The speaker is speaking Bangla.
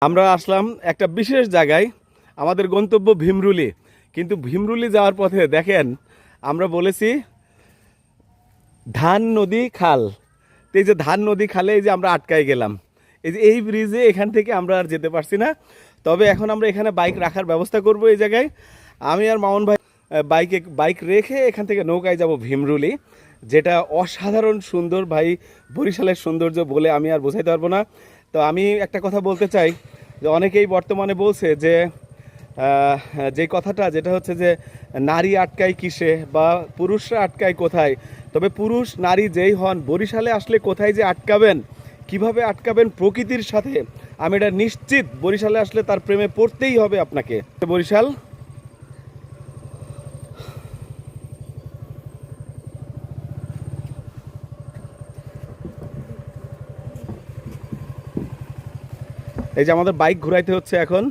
আমরা আসলাম একটা বিশেষ জায়গায়, আমাদের গন্তব্য ভীমরুলি। কিন্তু ভীমরুলি যাওয়ার পথে দেখেন আমরা বলেছি ধান নদী খাল। তো এই যে ধান নদী খালে এই যে আমরা আটকায় গেলাম, এই যে এই ব্রিজে এখান থেকে আমরা আর যেতে পারছি না। তবে এখন আমরা এখানে বাইক রাখার ব্যবস্থা করব এই জায়গায়। আমি আর মামুন ভাই বাইক রেখে এখান থেকে নৌকায় যাব ভীমরুলি, যেটা অসাধারণ সুন্দর ভাই। বরিশালের সৌন্দর্য বলে আমি আর বোঝাইতে পারবো না। তো আমি একটা কথা বলতে চাই যে অনেকেই বর্তমানে বলছে যে যে কথাটা যেটা হচ্ছে যে নারী আটকায় কিসে বা পুরুষরা আটকায় কোথায়। তবে পুরুষ নারী যেই হন, বরিশালে আসলে কোথায় যে আটকাবেন, কিভাবে আটকাবেন প্রকৃতির সাথে, আমি এটা নিশ্চিত বরিশালে আসলে তার প্রেমে পড়তেই হবে আপনাকে। বরিশাল এই যে আমাদের বাইক ঘুরাইতে হচ্ছে এখন।